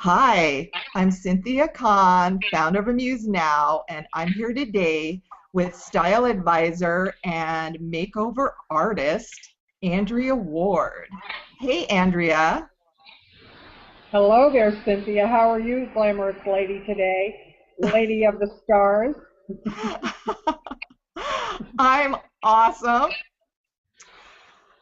Hi, I'm Cynthia Kahn, founder of Amused Now, and I'm here today with style advisor and makeover artist, Andrea Ward. Hey, Andrea. Hello there, Cynthia. How are you, glamorous lady today? Lady of the stars. I'm awesome.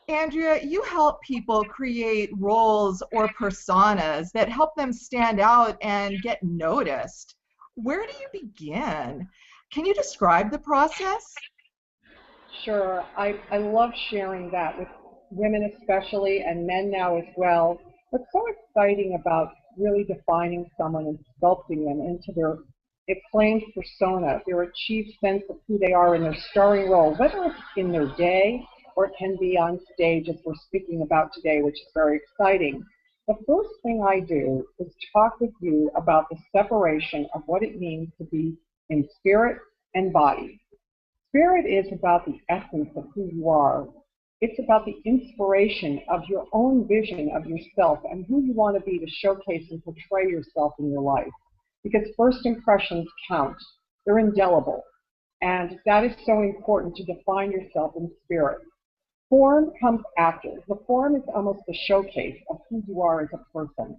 Andrea, you help people create roles or personas that help them stand out and get noticed. Where do you begin? Can you describe the process? Sure, I love sharing that with women especially and men now as well. What's so exciting about really defining someone and sculpting them into their acclaimed persona, their achieved sense of who they are in their starring role, whether it's in their day or it can be on stage as we're speaking about today, which is very exciting. The first thing I do is talk with you about the separation of what it means to be in spirit and body. Spirit is about the essence of who you are. It's about the inspiration of your own vision of yourself and who you want to be to showcase and portray yourself in your life. Because first impressions count. They're indelible. And that is so important to define yourself in spirit. Form comes after. The form is almost the showcase of who you are as a person.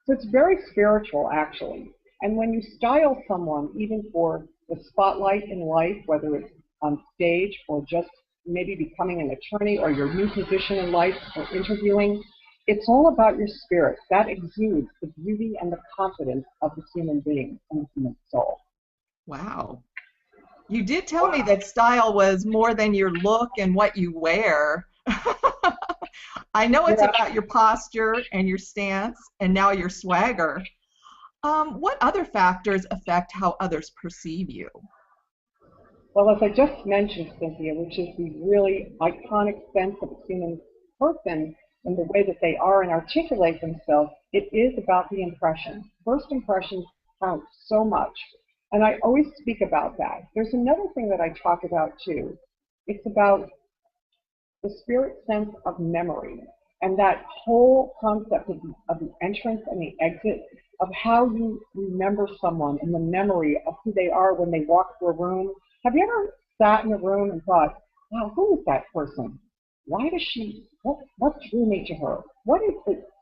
So it's very spiritual, actually. And when you style someone, even for the spotlight in life, whether it's on stage or just maybe becoming an attorney or your new position in life or interviewing, it's all about your spirit. That exudes the beauty and the confidence of the human being and the human soul. Wow. You did tell me that style was more than your look and what you wear. I know it's Yeah. about your posture and your stance and now your swagger. What other factors affect how others perceive you? Well, as I just mentioned, Cynthia, which is the really iconic sense of a human person and the way that they are and articulate themselves, it is about the impression. First impressions count so much. And I always speak about that. There's another thing that I talk about too. It's about the spirit sense of memory and that whole concept of the entrance and the exit of how you remember someone and the memory of who they are when they walk through a room. Have you ever sat in a room and thought, wow, who is that person? Why does what drew me to her? What is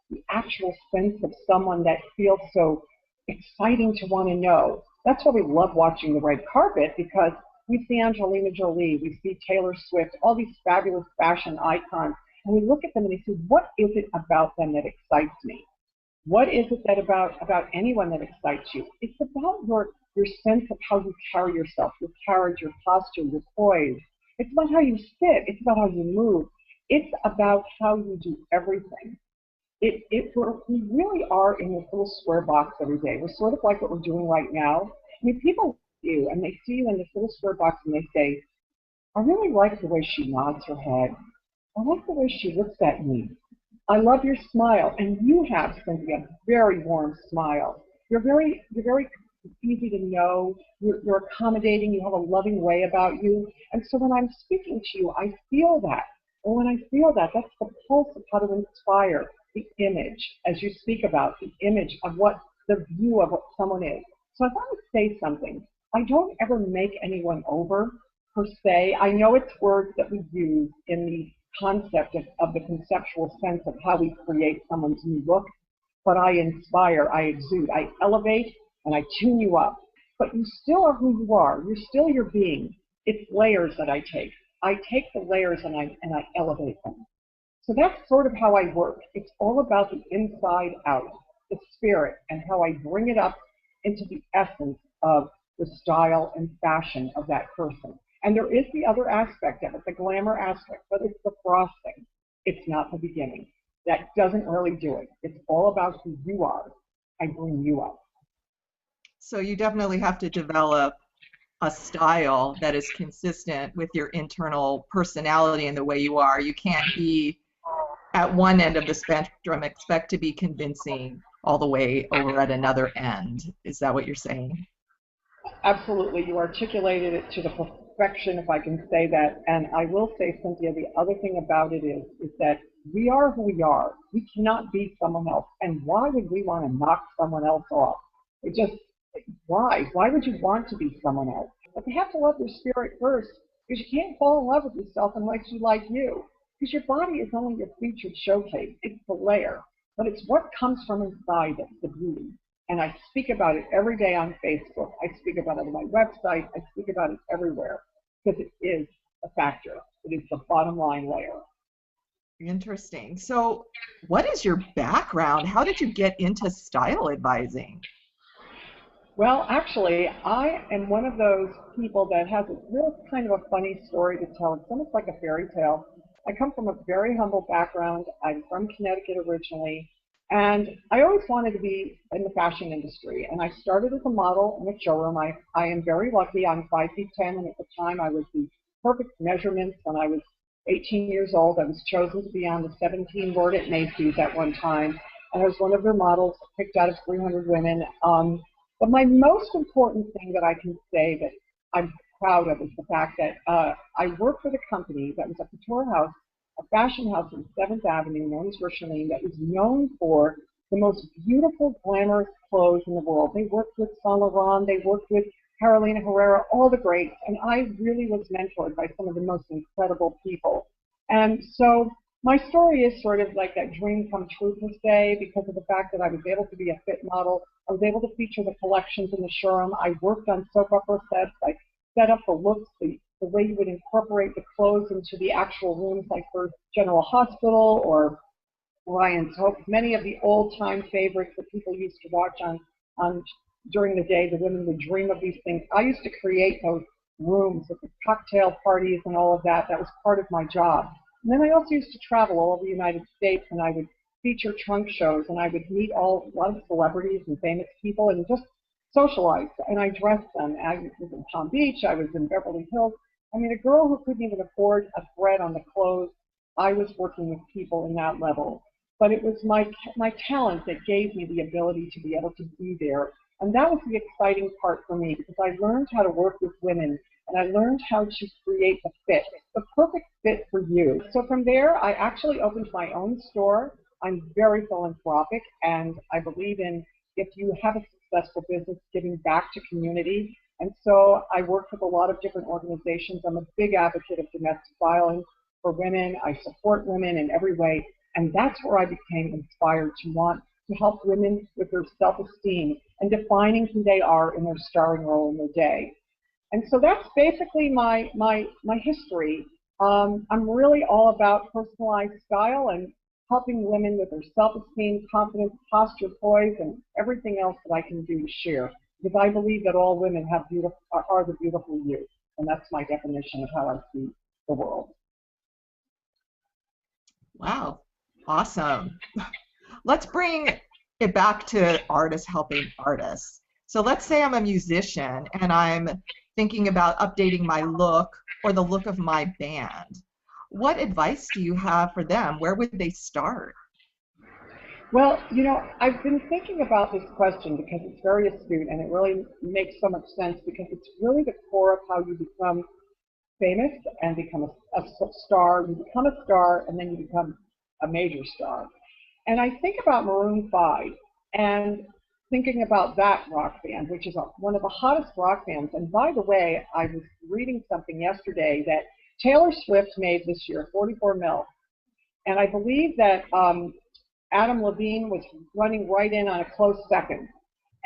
the actual sense of someone that feels so exciting to want to know? That's why we love watching the red carpet, because we see Angelina Jolie, we see Taylor Swift, all these fabulous fashion icons, and we look at them and we say, what is it about them that excites me? What is it that about anyone that excites you? It's about your sense of how you carry yourself, your carriage, your posture, your poise. It's about how you sit. It's about how you move. It's about how you do everything. We really are in this little square box every day. We're sort of like what we're doing right now. I mean, people see you and they see you in this little square box and they say, I really like the way she nods her head. I like the way she looks at me. I love your smile, and you have, Cynthia, a very warm smile. You're very easy to know. You're accommodating. You have a loving way about you. And so when I'm speaking to you, I feel that. And when I feel that, that's the pulse of how to inspire the image, as you speak about the image of what the view of what someone is. So if I would say something, I don't ever make anyone over per se. I know it's words that we use in the concept of the conceptual sense of how we create someone's new look, but I inspire, I exude, I elevate, and I tune you up. But you still are who you are. You're still your being. It's layers that I take. I take the layers and I elevate them. So that's sort of how I work. It's all about the inside out, the spirit, and how I bring it up into the essence of the style and fashion of that person. And there is the other aspect of it, the glamour aspect, but it's the frosting. It's not the beginning. That doesn't really do it. It's all about who you are. I bring you up. So you definitely have to develop a style that is consistent with your internal personality and the way you are. You can't be at one end of the spectrum, expect to be convincing all the way over at another end. Is that what you're saying? Absolutely. You articulated it to the perfection, if I can say that. And I will say, Cynthia, the other thing about it is that We are who we are. We cannot be someone else. And why would we want to knock someone else off? It just, why? Why would you want to be someone else? But you have to love your spirit first, because you can't fall in love with yourself unless you like you. Because your body is only your featured showcase. It's the layer. But it's what comes from inside that's the beauty. And I speak about it every day on Facebook. I speak about it on my website. I speak about it everywhere because it is a factor. It is the bottom line layer. Interesting. So, what is your background? How did you get into style advising? Well, actually, I am one of those people that has a real kind of a funny story to tell. It's almost like a fairy tale. I come from a very humble background. I'm from Connecticut originally, and I always wanted to be in the fashion industry. And I started as a model in a showroom. I am very lucky. I'm 5'10", and at the time I was the perfect measurements. When I was 18 years old, I was chosen to be on the 17 board at Macy's at one time, and I was one of their models, picked out of 300 women. But my most important thing that I can say that I'm proud of is the fact that I worked for the company that was a couture house, a fashion house on 7th Avenue known as Richelieu, that was known for the most beautiful, glamorous clothes in the world. They worked with Saint Laurent, they worked with Carolina Herrera, all the greats, and I really was mentored by some of the most incredible people. And so my story is sort of like that dream come true per se, because of the fact that I was able to be a fit model. I was able to feature the collections in the showroom. I worked on soap opera sets. I set up the looks, the way you would incorporate the clothes into the actual rooms, like for General Hospital or Ryan's Hope. Many of the old-time favorites that people used to watch on during the day, the women would dream of these things. I used to create those rooms with the cocktail parties and all of that. That was part of my job. And then I also used to travel all over the United States, and I would feature trunk shows, and I would meet a lot of celebrities and famous people and just socialize. And I dressed them. I was in Palm Beach. I was in Beverly Hills. I mean, a girl who couldn't even afford a thread on the clothes, I was working with people in that level. But it was my talent that gave me the ability to be able to be there. And that was the exciting part for me, because I learned how to work with women, and I learned how to create the fit, the perfect fit for you. So from there, I actually opened my own store. I'm very philanthropic, and I believe in, if you have a successful business, giving back to community. And so I work with a lot of different organizations. I'm a big advocate of domestic violence for women. I support women in every way. And that's where I became inspired to want to help women with their self-esteem and defining who they are in their starring role in their day. And so that's basically my history. I'm really all about personalized style and helping women with their self-esteem, confidence, posture, poise, and everything else that I can do to share. Because I believe that all women are the beautiful you. And that's my definition of how I see the world. Wow, awesome. Let's bring it back to artists helping artists. So let's say I'm a musician and I'm thinking about updating my look or the look of my band. What advice do you have for them? Where would they start? Well, you know, I've been thinking about this question because it's very astute, and it really makes so much sense, because it's really the core of how you become famous and become a star. You become a star, and then you become a major star. And I think about Maroon 5 and thinking about that rock band, which is one of the hottest rock bands. And by the way, I was reading something yesterday that Taylor Swift made this year, 44 mil. And I believe that Adam Levine was running right in on a close second.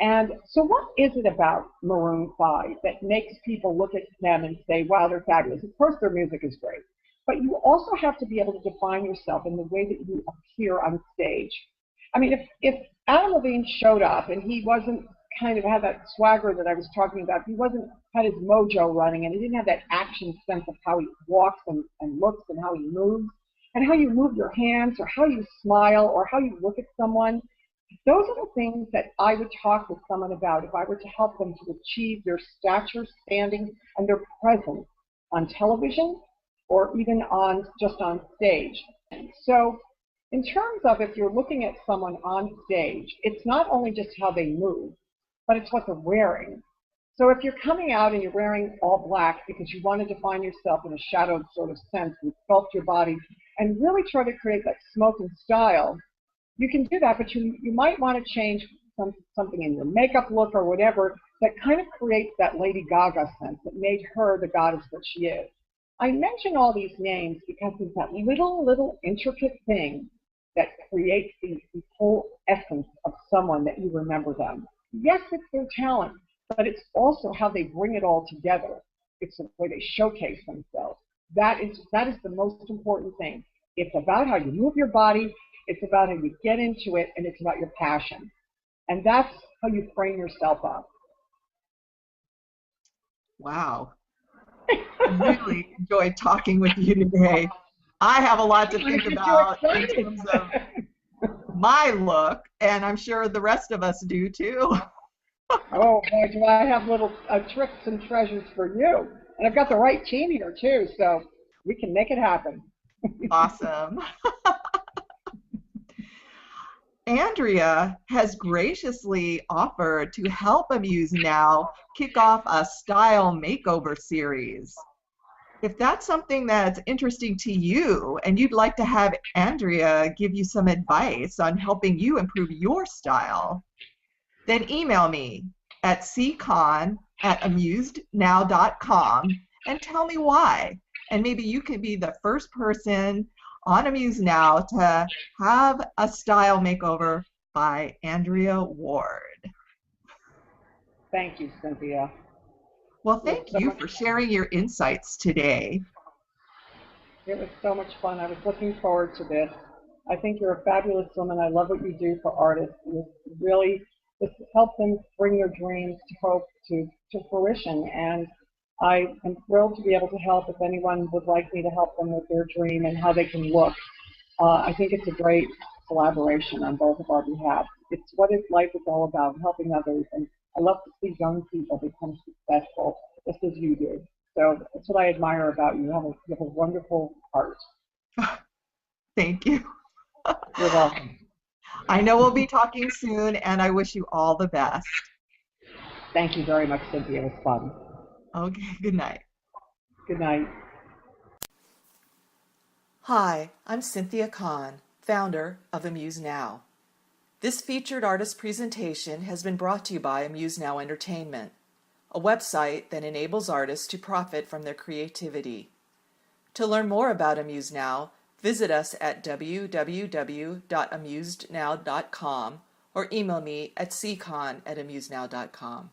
And so what is it about Maroon 5 that makes people look at them and say, wow, they're fabulous? Of course, their music is great. But you also have to be able to define yourself in the way that you appear on stage. I mean, if Adam Levine showed up and he wasn't kind of had that swagger that I was talking about, he wasn't had his mojo running, and he didn't have that action sense of how he walks and looks and how he moves and how you move your hands or how you smile or how you look at someone, those are the things that I would talk with someone about if I were to help them to achieve their stature, standing, and their presence on television or even just on stage. So in terms of if you're looking at someone on stage, it's not only just how they move, but it's what they're wearing. So if you're coming out and you're wearing all black because you want to define yourself in a shadowed sort of sense and sculpt your body, and really try to create that smoking style, you can do that, but you might want to change something in your makeup look or whatever that kind of creates that Lady Gaga sense that made her the goddess that she is. I mention all these names because it's that little intricate thing that creates the whole essence of someone that you remember them. Yes, it's their talent, but it's also how they bring it all together. It's the way they showcase themselves. That is the most important thing. It's about how you move your body, it's about how you get into it, and it's about your passion. And that's how you frame yourself up. Wow. I really enjoyed talking with you today. I have a lot to think about in terms of my look, and I'm sure the rest of us do too. Oh boy, do I have little tricks and treasures for you. And I've got the right team here too, so we can make it happen. Awesome. Andrea has graciously offered to help Amused Now kick off a style makeover series. If that's something that's interesting to you and you'd like to have Andrea give you some advice on helping you improve your style, then email me at ccon@amusednow.com and tell me why. And maybe you could be the first person on Amused Now to have a style makeover by Andrea Ward. Thank you, Cynthia. Well, thank you for sharing your insights today. It was so much fun. I was looking forward to this. I think you're a fabulous woman. I love what you do for artists. You really just help them bring their dreams to hope to fruition. And I am thrilled to be able to help if anyone would like me to help them with their dream and how they can look. I think it's a great collaboration on both of our behalf. It's what life is all about, helping others. And I love to see young people become successful, just as you do. So that's what I admire about you. You have a wonderful heart. Thank you. You're welcome. I know we'll be talking soon, and I wish you all the best. Thank you very much, Cynthia. It was fun. Okay, good night. Good night. Hi, I'm Cynthia Kahn, founder of Amused Now. This featured artist presentation has been brought to you by Amused Now Entertainment, a website that enables artists to profit from their creativity. To learn more about Amused Now, visit us at www.amusednow.com or email me at ccon@amusednow.com.